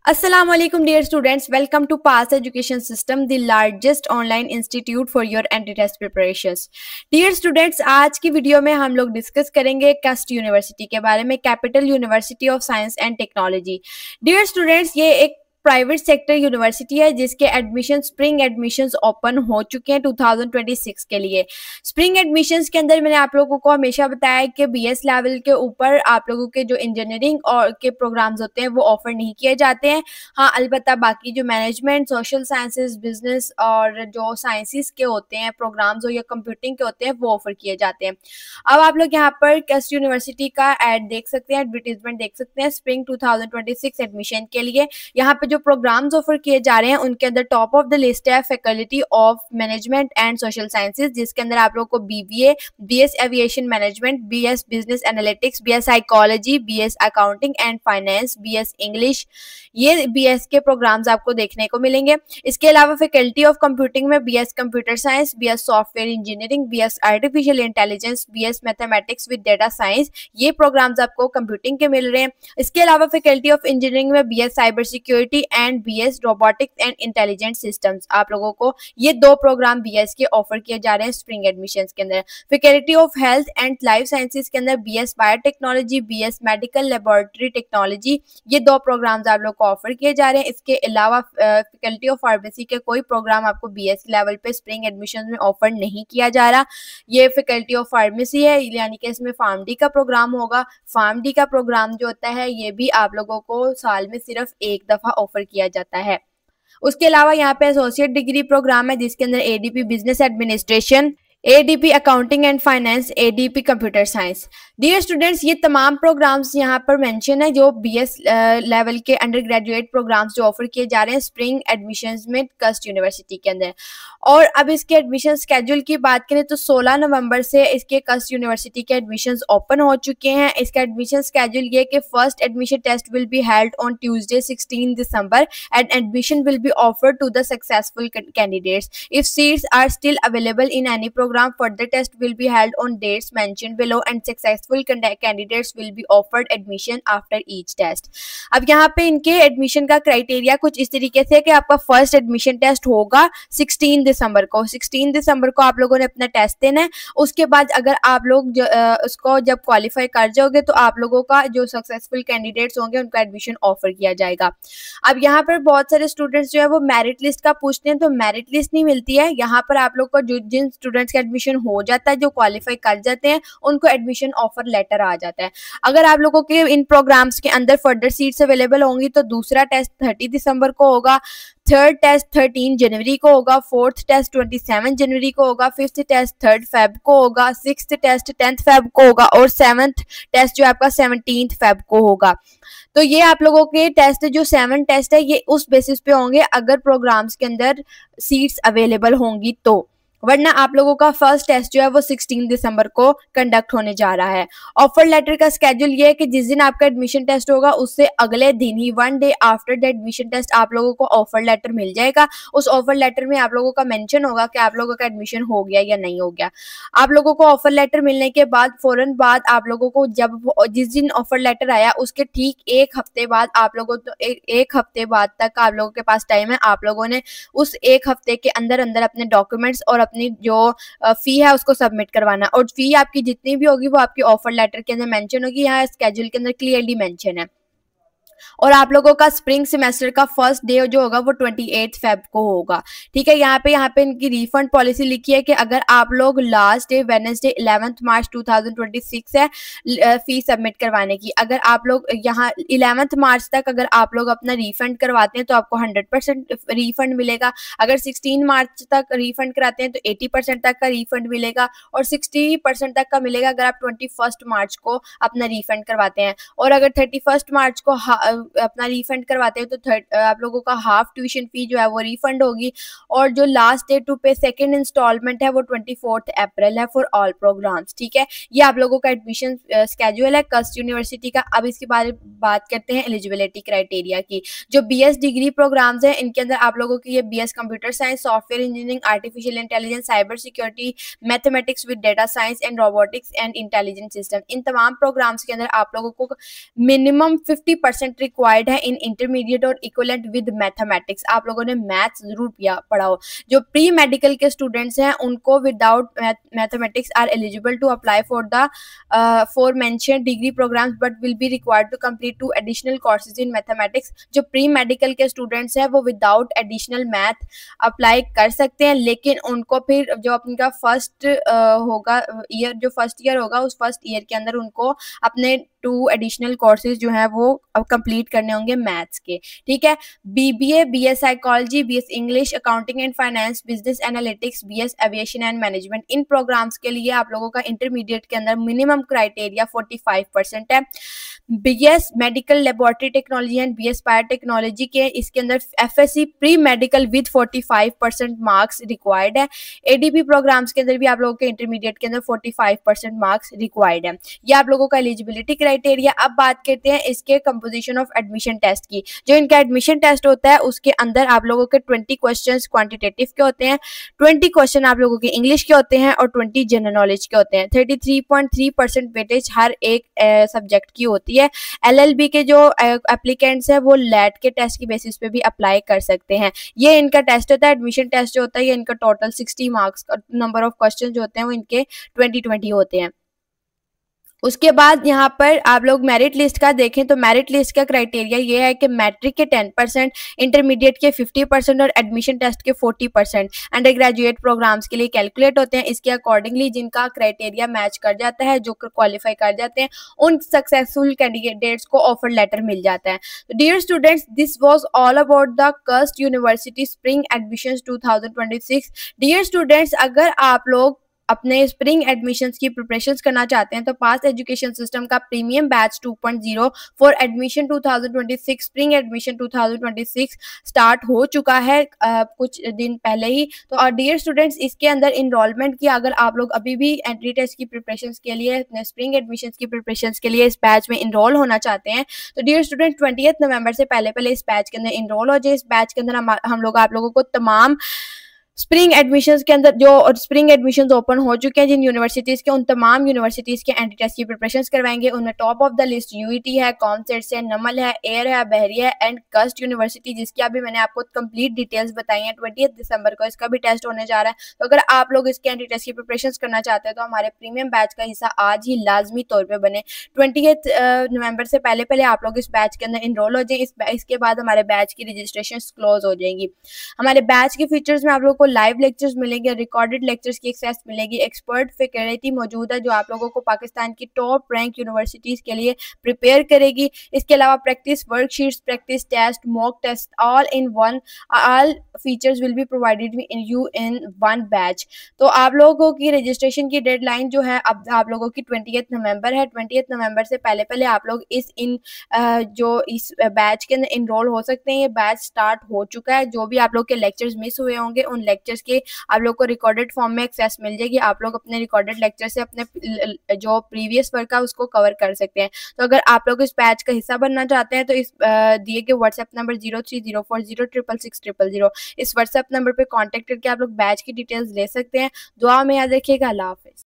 Assalamu alaikum dear students, welcome to PAS Education System, the largest online institute for your anti-test preparations. Dear students, आज की video में हम लोग discuss करेंगे कस्ट यूनिवर्सिटी के बारे में, capital university of science and technology. Dear students, ये एक प्राइवेट सेक्टर यूनिवर्सिटी है जिसके एडमिशन स्प्रिंग एडमिशंस ओपन हो चुके हैं 2026 के लिए. स्प्रिंग एडमिशंस के अंदर मैंने आप लोगों को हमेशा बताया कि बीएस लेवल के ऊपर आप लोगों के जो इंजीनियरिंग और के प्रोग्राम्स होते हैं वो ऑफर नहीं किए जाते हैं. हाँ, अलबत्ता बाकी जो मैनेजमेंट, सोशल साइंसेज, बिजनेस और जो साइंसेस के होते हैं प्रोग्राम्स हो या कंप्यूटिंग के होते हैं वो ऑफर किए जाते हैं. अब आप लोग यहाँ पर कस्ट यूनिवर्सिटी का एड देख सकते हैं, एडवर्टीजमेंट देख सकते हैं स्प्रिंग 2026 एडमिशन के लिए. यहाँ पे जो प्रोग्राम्स ऑफर किए जा रहे हैं उनके अंदर टॉप ऑफ द लिस्ट है faculty of management and social sciences, जिसके अंदर आप लोगों को BBA, BS aviation management, BS business analytics, BS psychology, BS accounting and finance, BS English, ये बीएस के प्रोग्राम्स आपको देखने को मिलेंगे. इसके अलावा फैकल्टी ऑफ कंप्यूटिंग में BS computer science, BS software engineering, BS artificial intelligence, BS mathematics with data science, ये प्रोग्राम्स आपको कंप्यूटिंग के मिल रहे हैं. इसके अलावा फैकल्टी ऑफ इंजीनियरिंग में BS cyber security and BS robotics and intelligent systems, आप लोगों को ये दो प्रोग्राम बीएस के ऑफर किए जा रहे हैं स्प्रिंग एडमिशंस के अंदर. Faculty of health and life sciences के अंदर BS biotechnology, BS medical laboratory technology, ये दो प्रोग्राम्स आप लोग को ऑफर किए जा रहे हैं. इसके अलावा फैकल्टी ऑफ फार्मेसी के कोई प्रोग्राम आपको बीएस लेवल पे स्प्रिंग एडमिशन में ऑफर नहीं किया जा रहा. ये फैकल्टी ऑफ फार्मेसी है, यानी कि इसमें फार्म डी का प्रोग्राम होगा. फार्म डी का प्रोग्राम जो होता है ये भी आप लोगों को साल में सिर्फ एक दफा ऑफर किया जाता है. उसके अलावा यहाँ पे एसोसिएट डिग्री प्रोग्राम है जिसके अंदर ADP business administration, ADP accounting and finance, ADP computer science. Dear students, ये तमाम प्रोग्राम्स यहाँ पर मेंशन है जो बीएस लेवल के अंडर ग्रेजुएट प्रोग्राम्स जो ऑफर किए जा रहे हैं स्प्रिंग एडमिशंस में कस्ट यूनिवर्सिटी के अंदर. और अब इसके एडमिशन स्केड्यूल की बात करें तो 16 नवंबर से इसके कस्ट यूनिवर्सिटी के एडमिशंस ओपन हो चुके हैं. इसका एडमिशन स्केड्यूल ये कि first admission test will be held on Tuesday 16 December and admission will be offered to the successful candidates. If seats are still available in any program, further test will be held on dates mentioned below and successful candidates will be offered admission after each test. अब यहाँ पे इनके admission का criteria कुछ इस तरीके से कि आपका फर्स्ट एडमिशन टेस्ट होगा 16 दिसंबर को. 16 दिसंबर को आप लोगों ने अपना टेस्ट देना है. उसके बाद अगर आप लोग उसको जब क्वालिफाई कर जाओगे तो आप लोगों का जो सक्सेसफुल कैंडिडेट्स होंगे उनका एडमिशन ऑफर किया जाएगा. अब यहाँ पर बहुत सारे स्टूडेंट्स जो है वो मेरिट लिस्ट का पूछते हैं, तो मेरिट लिस्ट नहीं मिलती है. यहाँ पर आप लोग को जिन स्टूडेंट्स एडमिशन हो जाता है, जो क्वालिफाई कर जाते हैं, उनको एडमिशन ऑफर लेटर आ जाता है. अगर आप लोगों के इन प्रोग्राम्स के अंदर फर्दर सीट्स अवेलेबल होंगी तो दूसरा टेस्ट 30 दिसंबर को होगा, थर्ड टेस्ट 13 जनवरी को होगा, फोर्थ टेस्ट 27 जनवरी को होगा, फिफ्थ टेस्ट 3 फेब को होगा, सिक्स्थ टेस्ट 10 फेब को होगा और सेवंथ टेस्ट जो आपका 17 फेब को होगा. तो ये आप लोगों के टेस्ट जो 7 टेस्ट है ये उस बेसिस पे होंगे अगर प्रोग्राम्स के अंदर सीट्स अवेलेबल होंगी तो, वरना आप लोगों का फर्स्ट टेस्ट जो है वो 16 दिसंबर को कंडक्ट होने जा रहा है. ऑफर लेटर का स्केड्यूल ये है कि जिस दिन आपका एडमिशन टेस्ट होगा उससे अगले दिन ही 1 day after the admission test आप लोगों को ऑफर लेटर मिल जाएगा. उस ऑफर लेटर में आप लोगों का मेंशन होगा कि आप लोगों का एडमिशन हो गया या नहीं हो गया. आप लोगों को ऑफर लेटर मिलने के बाद फौरन बाद आप लोगों को जब जिस दिन ऑफर लेटर आया उसके ठीक एक हफ्ते बाद आप लोगों को एक हफ्ते बाद तक आप लोगों के पास टाइम है. आप लोगों ने उस एक हफ्ते के अंदर अंदर अपने डॉक्यूमेंट्स और अपनी जो फी है उसको सबमिट करवाना, और फी आपकी जितनी भी होगी वो आपकी ऑफर लेटर के अंदर मेंशन होगी. यहाँ स्केड्यूल के अंदर क्लियरली मेंशन है. और आप लोगों का स्प्रिंग सेमेस्टर का फर्स्ट डे जो होगा वो 28 फेब को होगा. ठीक है, यहाँ पे इनकी रिफंड पॉलिसी लिखी है कि अगर आप लोग लास्ट डे वेडनेसडे 11 मार्च 2026 है फी सबमिट करवाने की. अगर आप लोग यहाँ 11 मार्च तक अगर आप लोग अपना रिफंड करवाते हैं तो आपको 100% रिफंड मिलेगा. अगर 16 मार्च तक रिफंड कराते हैं तो 80% तक का रिफंड मिलेगा और 60% तक का मिलेगा अगर आप 21 मार्च को अपना रिफंड करवाते हैं. और अगर 31 मार्च को अपना रिफंड करवाते हैं तो आप लोगों का हाफ ट्यूशन फी जो है वो रिफंड होगी. और जो लास्ट डे टू पे सेकंड इंस्टॉलमेंट है वो 24 अप्रैल है फॉर ऑल प्रोग्राम्स. ठीक है, ये आप लोगों का एडमिशन स्केड्यूल है कस्ट यूनिवर्सिटी का. अब इसके बारे में बात करते हैं एलिजिबिलिटी क्राइटेरिया की. जो बीएस डिग्री प्रोग्राम्स हैं इनके अंदर आप लोगों की ये BS computer science, software engineering, artificial intelligence, cyber security, mathematics with data science and robotics and intelligent system, इन तमाम प्रोग्राम्स के अंदर आप लोगों को मिनिमम 50% कंटेंट रिक्वायर्ड है इन इंटरमीडिएट और इक्विवेलेंट विद मैथमेटिक्स। आप लोगों ने मैथ्स जरूर पढ़ा हो। जो प्री मेडिकल के स्टूडेंट्स हैं उनको without mathematics are eligible to apply for the for mention degree programs but will be required to complete 2 additional courses in mathematics. जो प्री मेडिकल के स्टूडेंट्स हैं वो विदाउट एडिशनल मैथ अप्लाई कर सकते हैं, लेकिन उनको फिर जो अपना फर्स्ट होगा ईयर, जो फर्स्ट ईयर होगा उस फर्स्ट ईयर के अंदर उनको अपने 2 एडिशनल कोर्सेज जो हैं वो अब कंप्लीट करने होंगे मैथ्स के। ठीक है, BBA, BS psychology, BS English, accounting and finance, business analytics, BS aviation and management, इन प्रोग्राम्स के लिए आप लोगों का इंटरमीडिएट के अंदर मिनिमम क्राइटेरिया 45% है। BS medical laboratory technology and BS biotechnology के इसके अंदर FSC pre medical with 45% marks required है। एडीपी प्रोग्राम्स के अंदर भी आप लोगों के इंटरमीडिएट के अंदर 45% मार्क्स रिक्वायर्ड है। ये आप लोगों का एलिजिबिलिटी क्राइटेरिया। अब बात करते हैं इसके कंपोजिशन ऑफ एडमिशन टेस्ट की। जो इनका एडमिशन टेस्ट होता है उसके अंदर आप लोगों के 20 क्वेश्चंस क्वांटिटेटिव के होते हैं, 20 क्वेश्चन आप लोगों के इंग्लिश के होते हैं और 20 जनरल नॉलेज के होते हैं। 33.3% वेटेज हर एक सब्जेक्ट की होती है। एलएलबी के जो एप्लीकेंट्स है वो लैट के टेस्ट की बेसिस पे भी अप्लाई कर सकते हैं। ये इनका टेस्ट होता है, एडमिशन टेस्ट जो होता है ये इनका टोटल 60 मार्क्स का नंबर ऑफ क्वेश्चन जो होते हैं वो इनके 20 होते हैं। उसके बाद यहाँ पर आप लोग मेरिट लिस्ट का देखें तो मेरिट लिस्ट का क्राइटेरिया ये है कि मैट्रिक के 10%, इंटरमीडिएट के 50% और एडमिशन टेस्ट के 40% अंडर ग्रेजुएट प्रोग्राम्स के लिए कैलकुलेट होते हैं। इसके अकॉर्डिंगली जिनका क्राइटेरिया मैच कर जाता है, जो क्वालिफाई कर जाते हैं, उन सक्सेसफुल कैंडिडेट्स को ऑफर लेटर मिल जाता है। Dear students, this was all about the CUST university spring admissions 2026। Dear students, अगर आप लोग अपने स्प्रिंग एडमिशंस की प्रिपरेशंस करना चाहते हैं तो पास एजुकेशन सिस्टम का premium batch 2.0 for admission 2026 spring admission 2026 start हो चुका है कुछ दिन पहले ही। तो डियर स्टूडेंट्स, इसके अंदर इनरोलमेंट की अगर आप लोग अभी भी एंट्री टेस्ट की प्रिपरेशंस के लिए, स्प्रिंग एडमिशंस की प्रिपरेशंस के लिए इस बैच में इनरोल होना चाहते हैं तो डियर स्टूडेंट 20 नवंबर से पहले इस बैच के अंदर इनरोल हो जाए। इस बैच के अंदर हम लोग आप लोगों को तमाम स्प्रिंग एडमिशंस के अंदर जो स्प्रिंग एडमिशंस ओपन हो चुके हैं जिन यूनिवर्सिटीज़ के, उन तमाम यूनिवर्सिटीज़ के एंट्री टेस्ट की प्रिपरेशंस करवाएंगे। उनमें top of the list UET है, कॉमसेट्स है, नमल है, एयर है, बहरिया है एंड कस्ट यूनिवर्सिटी, जिसकी अभी मैंने आपको कंप्लीट डिटेल्स बताई हैं। 20 दिसंबर को इसका भी टेस्ट होने जा रहा है। तो अगर आप लोग इसके एंट्री टेस्ट की प्रिपरेशंस करना चाहते हैं तो हमारे प्रीमियम बैच का हिस्सा आज ही लाजमी तौर पर बने। 20 नवंबर से पहले आप लोग इस बैच के अंदर इनरोल हो जाए। इसके बाद हमारे बैच की रजिस्ट्रेशन क्लोज हो जाएगी। हमारे बैच के फीचर्स में आप लोग को लाइव लेक्चर्स मिलेंगे, रिकॉर्डेड लेक्चर्स की एक्सेस मिलेगी, एक्सपर्ट फैकल्टी मौजूद है जो आप लोगों को पाकिस्तान की टॉप रैंक यूनिवर्सिटीज के लिए प्रिपेयर करेगी। इसके अलावा practice worksheets, practice test, mock test, all features will be provided in you in one batch. तो आप लोगों की रजिस्ट्रेशन की डेडलाइन जो है अब आप लोगों की 20 नवंबर है। 20 नवंबर से पहले आप लोग इस बैच के अंदर इनरोल हो सकते हैं। ये बैच स्टार्ट हो चुका है। जो भी आप लोग के लेक्चर्स मिस हुए होंगे उन लेक्चर्स के आप लोग को रिकॉर्डेड फॉर्म में एक्सेस मिल जाएगी। आप लोग अपने रिकॉर्डेड लेक्चर से अपने जो प्रीवियस वर्क है उसको कवर कर सकते हैं। तो अगर आप लोग इस बैच का हिस्सा बनना चाहते हैं तो इस दिए गए व्हाट्सएप नंबर 0304066600 इस व्हाट्सएप नंबर पे कांटेक्ट करके आप लोग बैच की डिटेल्स ले सकते हैं। दुआ में याद रखिएगा। अल्लाह हाफिज़।